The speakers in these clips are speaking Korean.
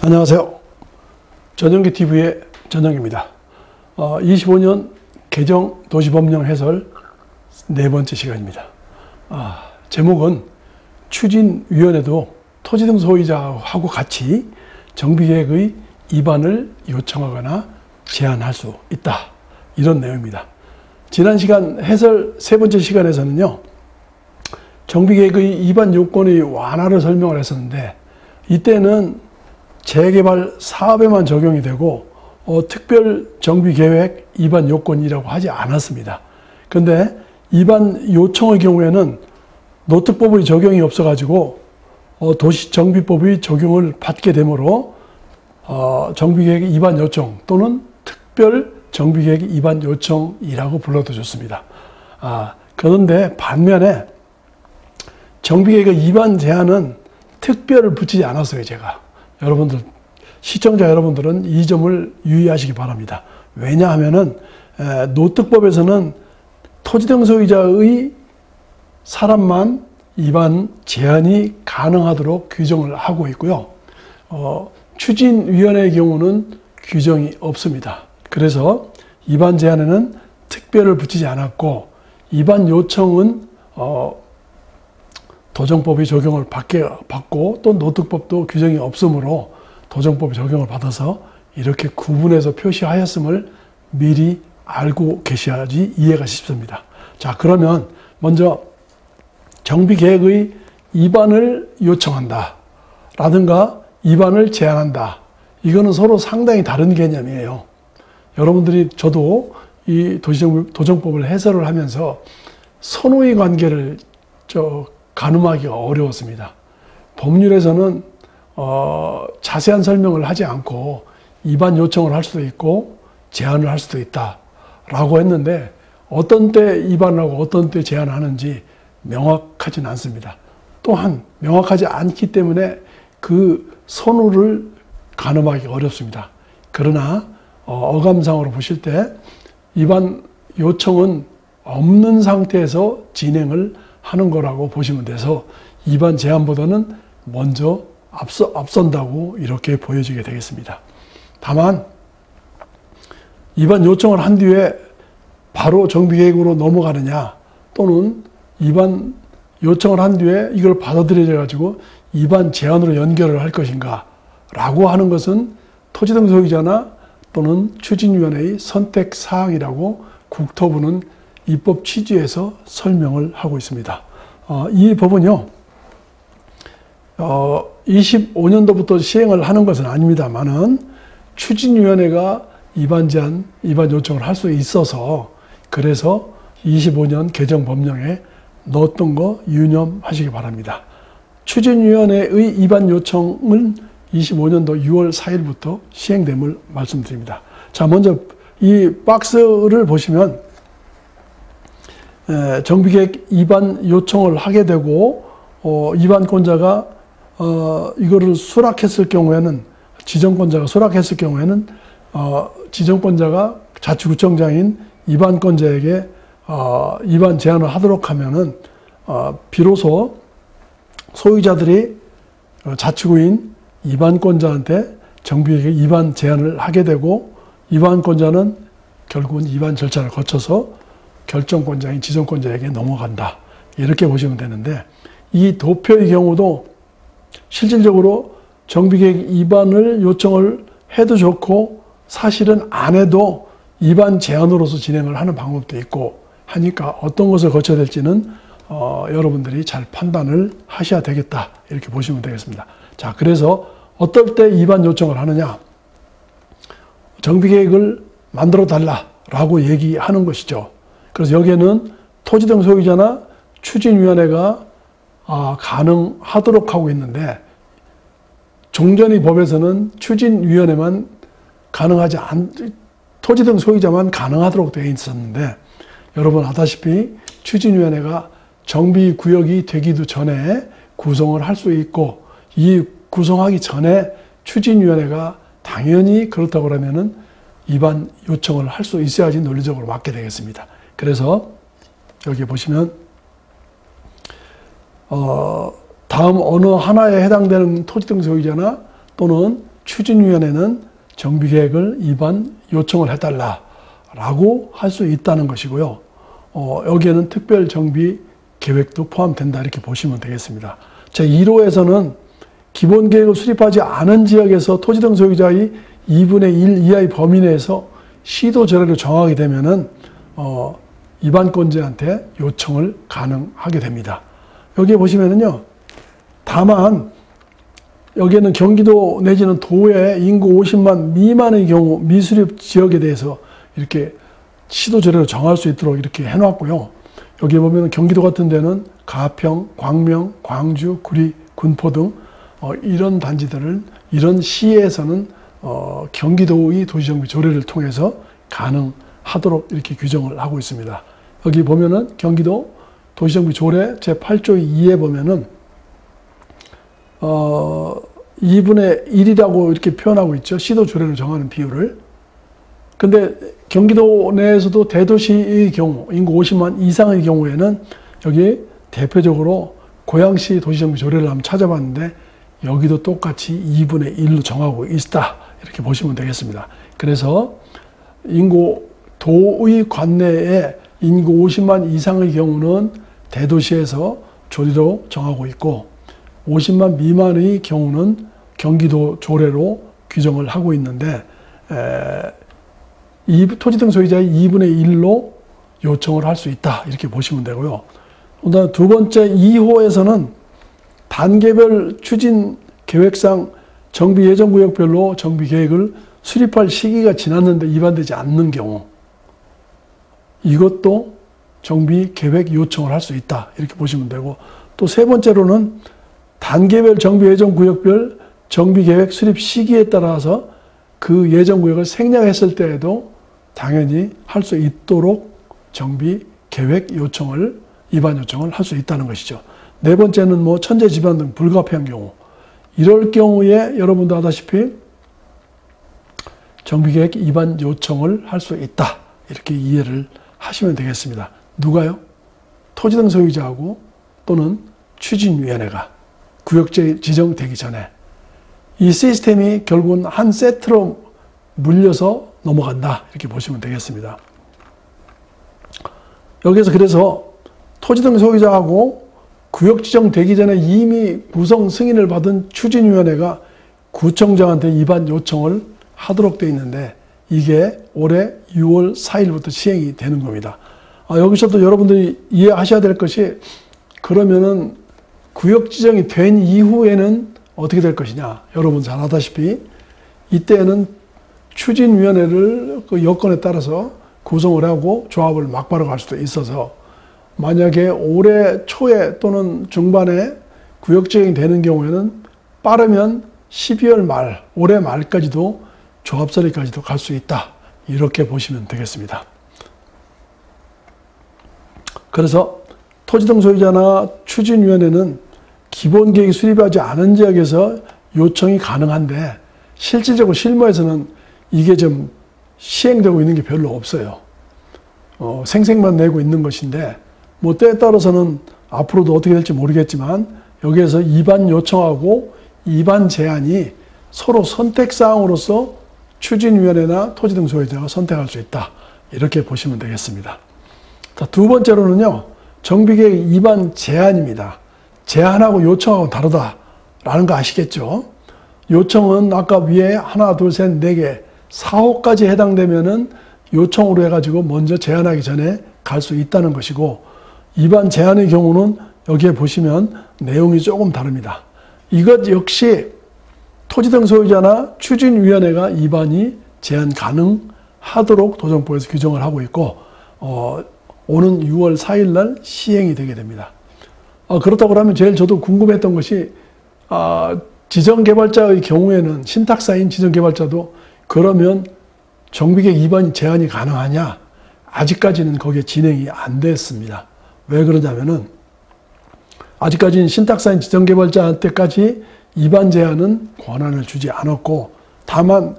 안녕하세요. 전영기TV의 전영기입니다. 25년 개정 도시법령 해설 네 번째 시간입니다. 제목은 추진위원회도 토지 등 소유자하고 같이 정비계획의 입안을 요청하거나 제한할 수 있다. 이런 내용입니다. 지난 시간 해설 세 번째 시간에서는요, 정비계획의 입안 요건의 완화를 설명을 했었는데, 이때는 재개발 사업에만 적용이 되고 특별 정비계획 입안 요건이라고 하지 않았습니다. 그런데 입안 요청의 경우에는 노특법의 적용이 없어가지고 도시정비법의 적용을 받게 되므로 정비계획 입안 요청 또는 특별 정비계획 입안 요청이라고 불러도 좋습니다. 그런데 반면에 정비계획의 입안 제한은 특별을 붙이지 않았어요, 제가. 여러분들, 시청자 여러분들은 이 점을 유의하시기 바랍니다. 왜냐하면은 노특법에서는 토지 등 소유자의 사람만 입안 제한이 가능하도록 규정을 하고 있고요. 추진위원회의 경우는 규정이 없습니다. 그래서 입안 제한에는 특별을 붙이지 않았고, 입안 요청은 도정법이 적용을 받고 또 노특법도 규정이 없으므로 도정법이 적용을 받아서 이렇게 구분해서 표시하였음을 미리 알고 계셔야지 이해가 쉽습니다. 자, 그러면 먼저 정비계획의 입안을 요청한다 라든가 입안을 제한한다, 이거는 서로 상당히 다른 개념이에요. 여러분들이, 저도 이 도정법을 해설을 하면서 선후의 관계를 가늠하기가 어려웠습니다. 법률에서는 자세한 설명을 하지 않고 입안 요청을 할 수도 있고 제한을 할 수도 있다 라고 했는데, 어떤 때 입안을 하고 어떤 때 제한을 하는지 명확하진 않습니다. 또한 명확하지 않기 때문에 그 선후를 가늠하기 어렵습니다. 그러나 어감상으로 보실 때 입안 요청은 없는 상태에서 진행을 하는 거라고 보시면 돼서 입안 제한보다는 먼저 앞선다고 이렇게 보여지게 되겠습니다. 다만 입안 요청을 한 뒤에 바로 정비계획으로 넘어가느냐, 또는 입안 요청을 한 뒤에 이걸 받아들여 가지고 입안 제한으로 연결을 할 것인가 라고 하는 것은 토지 등 소유자나 또는 추진위원회의 선택사항이라고 국토부는 입법 취지에서 설명을 하고 있습니다. 이 법은요, 25년도부터 시행을 하는 것은 아닙니다만은 추진위원회가 입안 제한, 입안 요청을 할 수 있어서, 그래서 25년 개정 법령에 넣었던 거 유념하시기 바랍니다. 추진위원회의 입안 요청은 25년도 6월 4일부터 시행됨을 말씀드립니다. 자, 먼저 이 박스를 보시면 정비계획 입안 요청을 하게 되고 입안권자가 이거를 수락했을 경우에는, 지정권자가 수락했을 경우에는 지정권자가 자치구청장인 입안권자에게 입안 제한을 하도록 하면은 비로소 소유자들이 자치구인 입안권자한테 정비계획 입안 제한을 하게 되고, 입안권자는 결국은 입안 절차를 거쳐서 결정권자인 지정권자에게 넘어간다, 이렇게 보시면 되는데, 이 도표의 경우도 실질적으로 정비계획 입안을 요청을 해도 좋고 사실은 안 해도 입안 제한으로서 진행을 하는 방법도 있고 하니까 어떤 것을 거쳐야 될지는 여러분들이 잘 판단을 하셔야 되겠다, 이렇게 보시면 되겠습니다. 자, 그래서 어떨 때 입안 요청을 하느냐, 정비계획을 만들어 달라라고 얘기하는 것이죠. 그래서 여기에는 토지 등 소유자나 추진위원회가 가능하도록 하고 있는데, 종전의 법에서는 추진위원회만 가능하지 토지 등 소유자만 가능하도록 되어 있었는데, 여러분 아다시피 추진위원회가 정비구역이 되기도 전에 구성을 할 수 있고, 이 구성하기 전에 추진위원회가 당연히 그렇다고 하면은 입안 요청을 할 수 있어야지 논리적으로 맞게 되겠습니다. 그래서 여기 보시면 다음 어느 하나에 해당되는 토지 등 소유자나 또는 추진위원회는 정비계획을 입안 요청을 해달라라고 할 수 있다는 것이고요. 여기에는 특별정비계획도 포함된다 이렇게 보시면 되겠습니다. 제1호에서는 기본계획을 수립하지 않은 지역에서 토지 등 소유자의 2분의 1 이하의 범위 내에서 시도조례를 정하게 되면은 입안권자한테 요청을 가능하게 됩니다. 여기에 보시면은요, 다만 여기에는 경기도 내지는 도의 인구 50만 미만의 경우 미수립 지역에 대해서 이렇게 시도조례로 정할 수 있도록 이렇게 해놨고요. 여기 보면 경기도 같은 데는 가평, 광명, 광주, 구리, 군포 등 이런 단지들을 이런 시에서는 경기도의 도시정비 조례를 통해서 가능하도록 이렇게 규정을 하고 있습니다. 여기 보면은 경기도 도시정비 조례 제8조 2에 보면은 2분의 1이라고 이렇게 표현하고 있죠. 시도 조례를 정하는 비율을. 근데 경기도 내에서도 대도시의 경우, 인구 50만 이상의 경우에는 여기 대표적으로 고양시 도시정비 조례를 한번 찾아봤는데 여기도 똑같이 2분의 1로 정하고 있다. 이렇게 보시면 되겠습니다. 그래서 도의 관내에 인구 50만 이상의 경우는 대도시에서 조례로 정하고 있고 50만 미만의 경우는 경기도 조례로 규정을 하고 있는데 토지 등 소유자의 2분의 1로 요청을 할 수 있다. 이렇게 보시면 되고요. 그다음 두 번째 2호에서는 단계별 추진 계획상 정비 예정구역별로 정비 계획을 수립할 시기가 지났는데 입안되지 않는 경우 이것도 정비 계획 요청을 할 수 있다. 이렇게 보시면 되고 또 세 번째로는 단계별 정비 예정구역별 정비 계획 수립 시기에 따라서 그 예정구역을 생략했을 때에도 당연히 할 수 있도록 정비 계획 요청을 입안 요청을 할 수 있다는 것이죠. 네 번째는 뭐 천재 집안 등 불가피한 경우 이럴 경우에 여러분도 아다시피 정비계획 입안 요청을 할 수 있다. 이렇게 이해를 하시면 되겠습니다. 누가요? 토지 등 소유자하고 또는 추진위원회가 구역제 지정되기 전에 이 시스템이 결국은 한 세트로 물려서 넘어간다. 이렇게 보시면 되겠습니다. 여기서 그래서 토지 등 소유자하고 구역 지정되기 전에 이미 구성 승인을 받은 추진위원회가 구청장한테 입안 요청을 하도록 되어 있는데 이게 올해 6월 4일부터 시행이 되는 겁니다. 여기서도 여러분들이 이해하셔야 될 것이 그러면은 구역 지정이 된 이후에는 어떻게 될 것이냐. 여러분 잘 아다시피 이때는 추진위원회를 그 여건에 따라서 구성을 하고 조합을 막바로 갈 수도 있어서 만약에 올해 초에 또는 중반에 구역 지정이 되는 경우에는 빠르면 12월 말, 올해 말까지도 조합 설립까지도 갈 수 있다. 이렇게 보시면 되겠습니다. 그래서 토지 등 소유자나 추진위원회는 기본계획이 수립하지 않은 지역에서 요청이 가능한데 실질적으로 실무에서는 이게 좀 시행되고 있는 게 별로 없어요. 생색만 내고 있는 것인데 뭐 때에 따라서는 앞으로도 어떻게 될지 모르겠지만 여기에서 입안 요청하고 입안 제한이 서로 선택사항으로서 추진위원회나 토지 등 소유자가 선택할 수 있다. 이렇게 보시면 되겠습니다. 두 번째로는요. 정비계획 입안 제한입니다. 제한하고 요청하고 다르다라는 거 아시겠죠? 요청은 아까 위에 하나, 둘, 셋, 네 개, 4호까지 해당되면은 요청으로 해가지고 먼저 제한하기 전에 갈 수 있다는 것이고 입안 제한의 경우는 여기에 보시면 내용이 조금 다릅니다. 이것 역시 토지 등 소유자나 추진위원회가 입안이 제한 가능하도록 도정법에서 규정을 하고 있고 오는 6월 4일 날 시행이 되게 됩니다. 그렇다고 하면 제일 저도 궁금했던 것이 지정개발자의 경우에는 신탁사인 지정개발자도 그러면 정비계획 입안 제한이 가능하냐? 아직까지는 거기에 진행이 안 됐습니다. 왜 그러냐면은 아직까지는 신탁사인 지정개발자한테까지 입안 제한은 권한을 주지 않았고 다만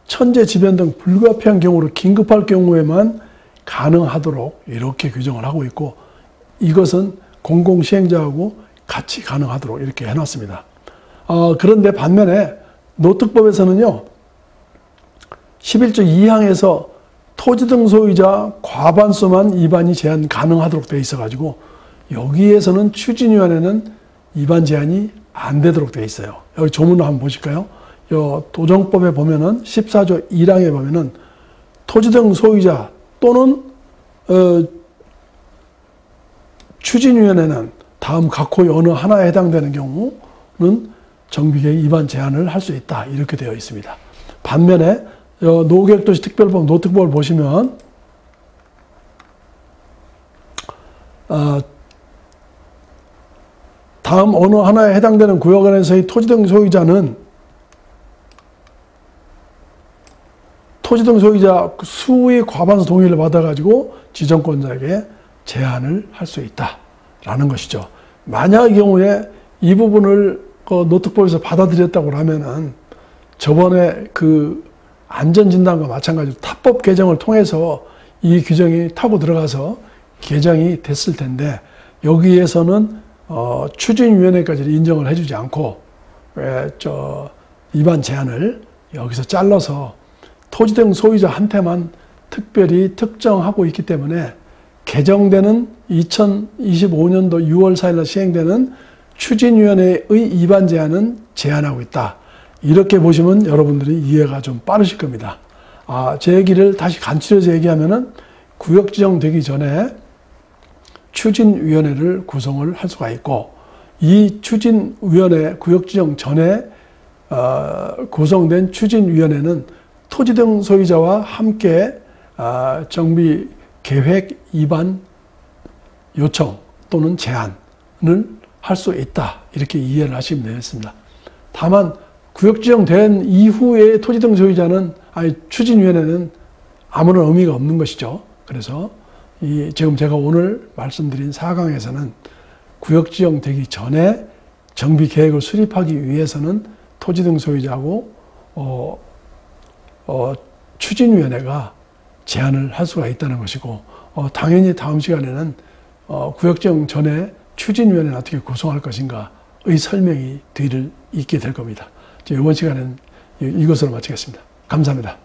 천재 지변 등 불가피한 경우로 긴급할 경우에만 가능하도록 이렇게 규정을 하고 있고 이것은 공공시행자하고 같이 가능하도록 이렇게 해놨습니다. 그런데 반면에 노특법에서는요, 11조 2항에서 토지 등 소유자 과반수만 이반이 제한 가능하도록 되어 있어가지고 여기에서는 추진위원회는 이반 제한이 안 되도록 되어 있어요. 여기 조문을 한번 보실까요? 도정법에 보면은 14조 1항에 보면은 토지 등 소유자 또는 추진위원회는 다음 각호의 어느 하나에 해당되는 경우는 정비계획 위반 제한을 할 수 있다. 이렇게 되어 있습니다. 반면에 노계획도시 특별법 노특법을 보시면 다음 어느 하나에 해당되는 구역 안에서의 토지 등 소유자는 토지 등 소유자 수의 과반수 동의를 받아가지고 지정권자에게 제한을 할 수 있다라는 것이죠. 만약의 경우에 이 부분을 노특법에서 받아들였다고 하면은 저번에 그 안전진단과 마찬가지로 타법 개정을 통해서 이 규정이 타고 들어가서 개정이 됐을 텐데 여기에서는 추진위원회까지 인정을 해주지 않고 위반 제한을 여기서 잘라서 토지 등 소유자한테만 특별히 특정하고 있기 때문에 개정되는 2025년도 6월 4일 시행되는 추진위원회의 위반 제한은 제한하고 있다. 이렇게 보시면 여러분들이 이해가 좀 빠르실 겁니다. 제 얘기를 다시 간추려서 얘기하면은 구역 지정되기 전에 추진위원회를 구성을 할 수가 있고 이 추진위원회 구역 지정 전에 구성된 추진위원회는 토지 등 소유자와 함께 정비 계획 위반 요청 또는 제한을 할 수 있다. 이렇게 이해를 하시면 되겠습니다. 다만 구역 지정된 이후에 토지 등 소유자는 추진위원회는 아무런 의미가 없는 것이죠. 그래서 지금 제가 오늘 말씀드린 4강에서는 구역 지정되기 전에 정비 계획을 수립하기 위해서는 토지 등 소유자하고 추진위원회가 제한을 할 수가 있다는 것이고 당연히 다음 시간에는 구역 지정 전에 추진위원회는 어떻게 구성할 것인가의 설명이 뒤를 잇게 될 겁니다. 이번 시간은 이것으로 마치겠습니다. 감사합니다.